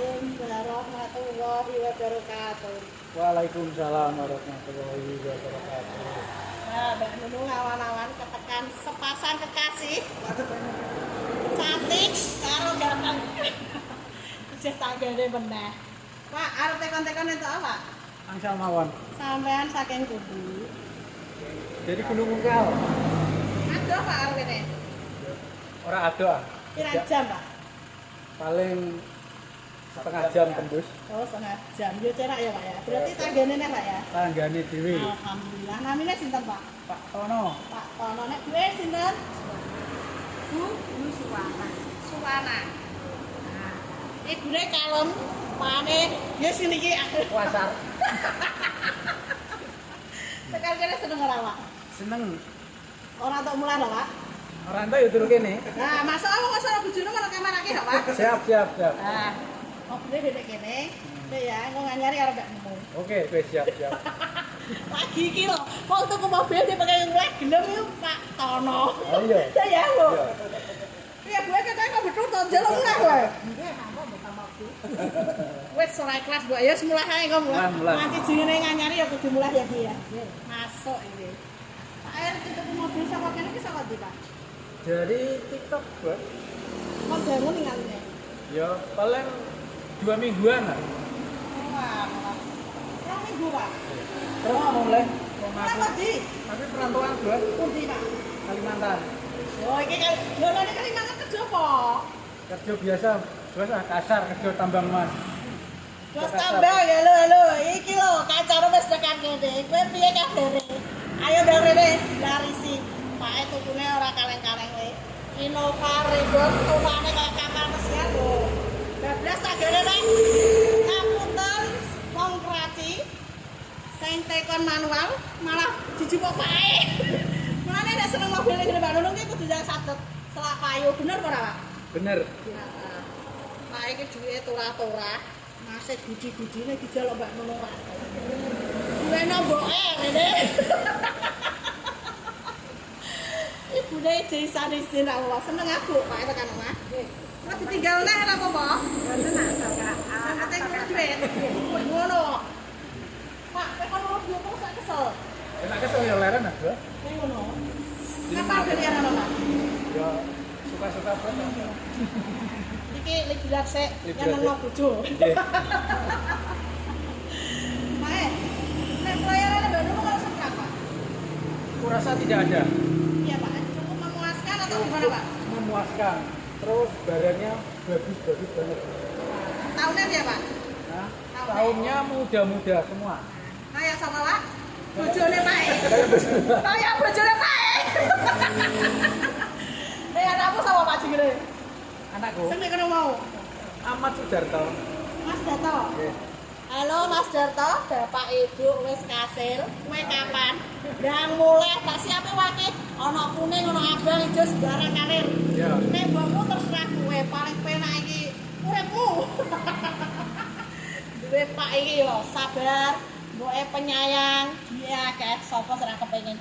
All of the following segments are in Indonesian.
Assalamualaikum warahmatullahi wabarakatuh. Waalaikumsalam warahmatullahi wabarakatuh. Nah, Mbak Nunu awan-awan ketekan sepasang kekasih. Cantik karo ganteng. Isih tanggane meneh. Pak, arep tekon-tekon entuk apa? Angsal mawon. Sampean saking Kudu. Jadi Gunung Ungkal. Aduh, Pak arep kene. Ora ado ah. Pirang jam, Pak? Paling setengah jam tembus. Oh, setengah jam. Yo cerak ya, Pak ya. Berarti tanggane nek, Pak ya. Tanggane dhewe. Alhamdulillah. Namine sinten, Pak? Pak Tono. Pak Tono nek duwe sinten? Bu Suwana. Suwana. Nah, ibune kalem, pane ya sini iki. Puasar. Tekan kene seneng ora, Pak? Seneng. Ora tok mulai lho, Pak. Ora entuk ya turu kene. Nah, masuk apa masalah bojone malah kamar iki lho, Pak. Siap, siap, siap. Nah, mobilnya dedek kene. Ya, engko nganyari arep gak nemu. Oke, wis siap, siap. Lagi iki lho, kok tuku mobil dipakai mulai gelem iku Pak Tono. Oh iya. Ya lho. Iya. Ya gue katanya kok betul to njaluk mulai kowe. Nggih, ampun mbok waktu. Wis ora ikhlas, Bu. Ya mulai ae kok mulai. Mulai. Nanti jenenge nganyari ya kudu mulai ya, Bu ya. Masuk ini. Pak air tuku mobil saka kene iki saka ndi, Pak? Dari TikTok, Bos. Kok bangun ningaline? Ya paling 2 mingguan lah. Wah, malah. Rong minggu, Pak. Terus mulai Kenapa di? tapi perantauan gua Pundi, Pak? Kalimantan. Oh, iki kan lho nek Kalimantan kerja apa? Kerja biasa, bos ah kasar kerja tambang emas. Terus tambah ya lho, iki lho kancane wis tekan kene. Kowe piye kabare? Ayo ndang rene larisi. Pake tukune ora kaleng-kaleng kowe. Innova Rebel tukane kaya kapal pesiar lho. Bablas tak gene nek. Ngapunten wong Praci. Sing tekon manual malah dijupuk pake. Mulane nek seneng mobil iki Mbak Nunung iki kudu jangan sadet selak payu, bener ora, Pak? Bener. Heeh. Pak iki duwe turah-turah, masih gudi-gudine dijaluk Mbak Nunung, Pak. Duwe nomboke rene. Ibune disan-isin Allah, seneng aku Pak tekan omah. Nggih. Ora ditinggal neh ora apa-apa. Mboten asal Kak. Ate ngono duit. Ngono. Pak, kowe kon ngono duit kok sak kesel. Enak kesel ya leren ah, Bro. Kayak ngono. Kapan belian ana, Pak? Ya suka-suka banget. Iki liburan sik, Liburan yang nang sik. bojo. Nggih. Mae, nek pelayanan Mbak Nunung kalau seberapa? Kurasa tidak ada. Iya, Pak. Cukup memuaskan atau gimana, Pak? Memuaskan. Terus barangnya bagus-bagus banget. Tahunnya ya, Pak? Nah, tahunnya muda-muda semua. Kayak sama, Pak? Bojone Pak. Kayak bojone Pak. Anakku sama Pak Jigre. Anakku Sing kena mau. Ahmad Sudarto. Mas Darto. Nggih. Halo Mas Darto, Bapak Ibu wis kasil. Kowe kapan? Ndang mulai tak siape wae. Ana kuning, ana abang, ijo sembarang kalir. Ya. Nek mbokmu terserah kowe, paling penak iki uripmu. Duwe Pak iki yo sabar, mboke penyayang, duwe akeh sapa sing ora kepengin.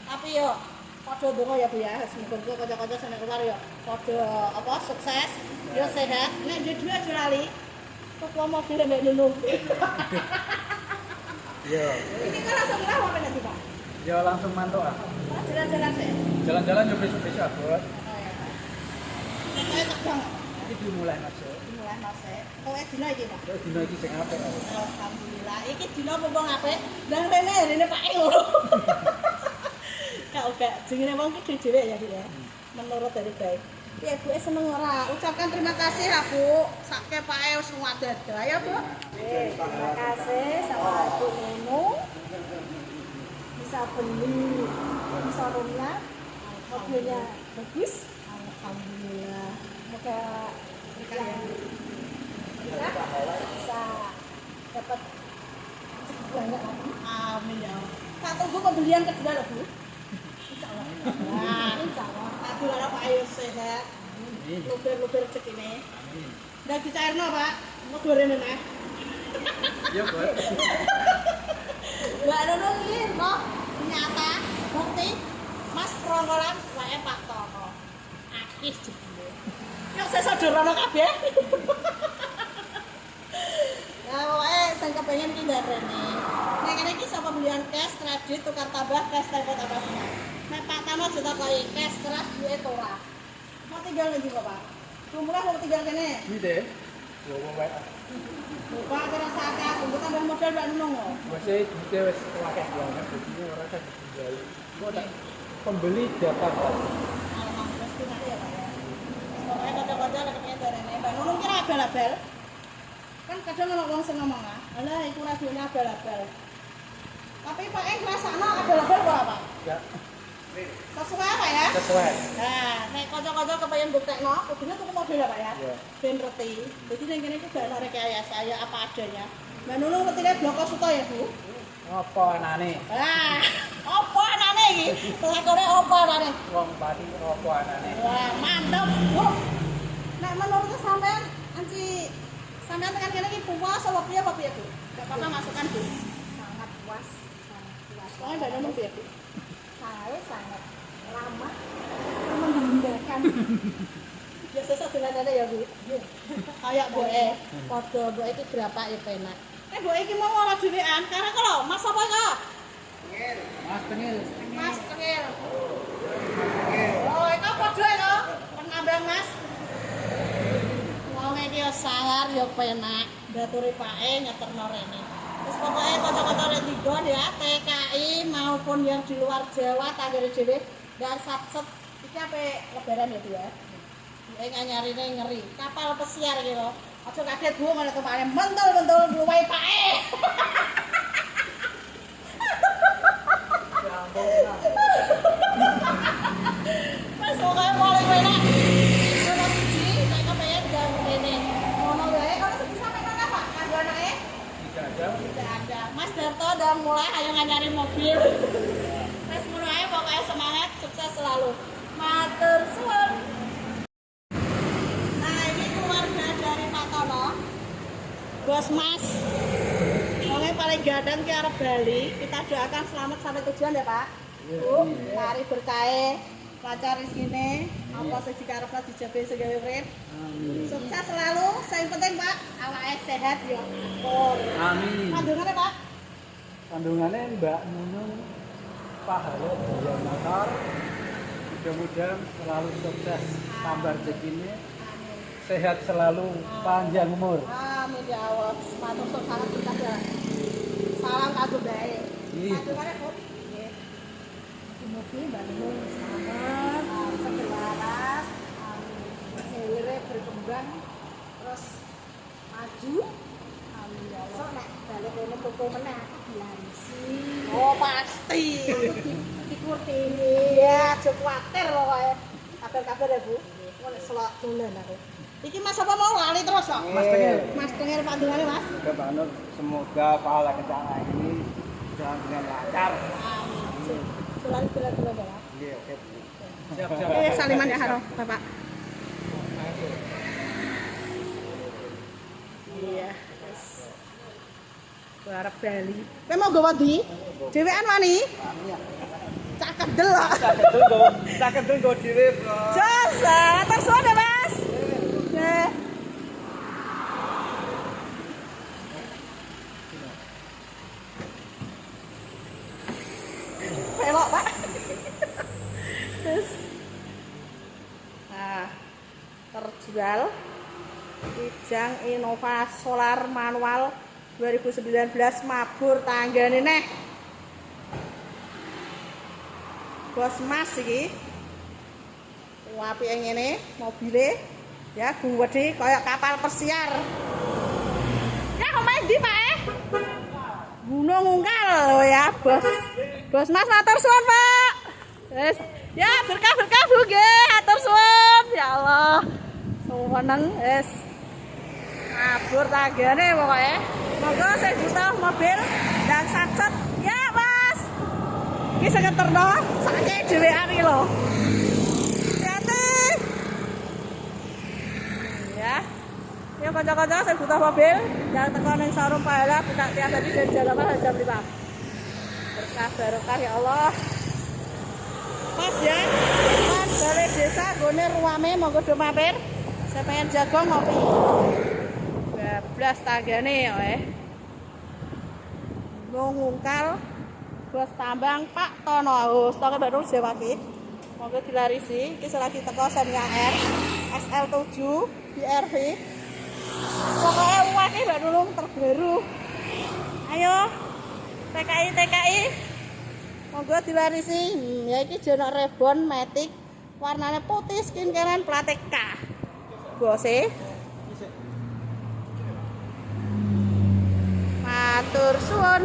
Tapi yo padha ndonga ya Bu ya, semoga kanca-kanca sing keluar yo padha apa sukses, yo sehat. Nek duwe aja lali. Tuku mobil Mbak Nunung. Ya. Ini kan langsung ngelawan nanti Pak. Ya langsung mantuk ah. Jalan-jalan sih. Jalan-jalan yo besok-besok, Bos. Saya tegang. Iki dimulai masuk. Mulai masih. Kowe dina iki Pak. Ya dina iki sing apik. Alhamdulillah. Iki dina mumpung apik. Ndang rene Pak ngono. Kak gak jenenge wong iki dhewe ya Bu ya. Menurut dari baik. Ya Bu seneng ora? Ucapkan terima kasih ya Bu. Sake Pak wis ngadada ya Bu. Terima kasih sama Bu Nunung. Bisa beli showroomnya, mobilnya bagus. Alhamdulillah. Semoga yang ya, bisa dapat rezeki banyak lagi. Amin ya. Tak tunggu pembelian kedua loh Bu. Insya Allah. Nah, insya Allah. Tak doakan Pak Ayu sehat. Luber-luber rezekine. Ndak dicairno Pak. Mau gorene neh. Ya, Bos. Mbak Nunung iki noh nyata bukti Mas Prongkolan wae Pak Tono. Akih jebule. Yo sesuk dorono kabeh. kredit tukar tambah cash tempo tambah bunga. Nek Pak Tama juta koi cash keras duit ora. Mau tinggal nih juga Pak. Jumlah mau tinggal kene. Ini deh. Gua WA. Buka kira sakit, tunggu tambah modal mbak nunggu. Masih duitnya wis akeh banget, jadi orang kan dijual. Gua tak pembeli dapat. Alhamdulillah nanti ya Pak ya. Pokoknya kocok-kocok lagi pengen dari ini. Mbak Nunung kira abal-abal. Kan kadang orang ngomong seneng ah. Alah, itu radionya abal-abal. Tapi Pak Eng rasanya abal-abal apa? Ya, Sesuai apa ya? sesuai. Nah, nek kocok-kocok kepengen buktekno, kudunya tuku mobil ya Pak ya? Iya. Ben reti. Jadi yang kene iki gak narik kayak saya apa adanya. Mbak Nunung retine bloko suto ya Bu? Apa anane? Ah, apa anane iki? Kelakone apa anane? Wong pati apa anane? Wah, mantap, Bu. Nek menurut sampean anci sampean tekan kene iki puas apa piye Bu? Enggak apa-apa masukkan Bu. Sangat puas, sangat puas. Soalnya Mbak Nunung piye Bu? Saya sangat lama membanggakan. Biasa satu ada ya Bu. Kayak boe, padha boe iki berapa ya penak. Boe iki mau ora dhewean, karena kalau Mas apa kok? Mas Tengil. Mas Tengil. Oh, itu padha ya, penambang Mas. Wong iki yo sangar yo penak, baturi pake nyeterno rene. Terus pokoknya kota-kota Retigon ya, TKI maupun yang di luar Jawa, tanggane dhewe, dan satset. Iki apa lebaran ya Bu ya? Nyarine ngeri. Kapal pesiar iki lho. Aja kaget Bu, ngono tumpakane mentul-mentul luwih pake. Mas pokoknya paling enak. Ono siji, nek kepengen gang rene. Ngono wae, ono siji sampe nang apa? Kanggo anake? Tidak ada. Tidak ada. Mas Darto udah mulai ayo nyari mobil. Mas mulai pokoknya semangat, sukses selalu. Matur suwun. Nah, ini keluarga dari Pak Tono. Bos Mas. Pokoknya paling gadang ke arah Bali. Kita doakan selamat sampai tujuan ya Pak. Bu, mari berkah, lancar rezekine, apa sing dikarepno dijabe segawe urip. Sukses selalu. Yang penting Pak, awake sehat ya. Amin. Kandungannya Pak? Kandungannya Mbak Nunung pahala bulan motor. Mudah-mudahan selalu sukses, tambah rezekinya, Amin. sehat selalu, panjang umur. Amin ya Allah. Matur suwun sangat kita ada. Salam kagum bae. Iya. Kandungannya Bu? Nggih. Mugi Mbak Nunung selamat, segelaras, karirnya berkembang, terus maju. Amin ya Allah. Sok nek balik kene toko meneh aku dilarisi. Oh pasti. Dikurtini. Iya, aja kuwatir pokoknya. Kabar-kabar ya Bu. Mulai selok dolan aku. Iki Mas apa mau lali terus kok? Mas Tengil. Mas Tengil pandungannya Mas. Mbak Nur, semoga pahala kencana ini jalan dengan lancar. Amin. Selalu bila-bila ya. Iya, oke. Siap, siap. Saliman ya Haro, Bapak. Iya. Arep Bali. Kowe mau gowo ndi? Dhewean wani? Cak kedel kok. Tak kedung go dhewe, Bro. Jasa, terus ada Mas. Nggih. Pelok, Pak. Terus. Nah, terjual Kijang Innova Solar Manual 2019 mabur tanggane neh. Bos Mas iki. Apike ngene mobile ya gede kayak kapal pesiar. Ya kok main di Pak Gunung Ungkal loh ya Bos. Bos Mas matur suwun Pak. Wes ya berkah-berkah Bu nggih, matur suwun. Ya Allah. Seneng wis. Mabur tanggane pokoknya. Monggo saya juta mobil dan satset. Ya Mas. Iki seketerno sakake dhewean iki lho. Ya. Ya kanca-kanca saya butuh mobil yang tekan ning showroom pahala buka tiap hari dari jam 8 jam 5. Berkah barokah ya Allah. Pas ya. Pas balai desa gone ruame monggo do mampir. Saya pengen jago ngopi. 12 tanggane ya Ngungkal Bos tambang Pak Tono. Oh, stoknya baru Jawa ki. Monggo dilarisi. Iki lagi teko Xenia R XL7 BRV. Pokoknya uang ini Mbak Nulung terbaru. Ayo TKI. Monggo dilarisi. Ya iki jenok Rebon Matic. Warnanya putih skincarean plat K. Bose. Matur suwun.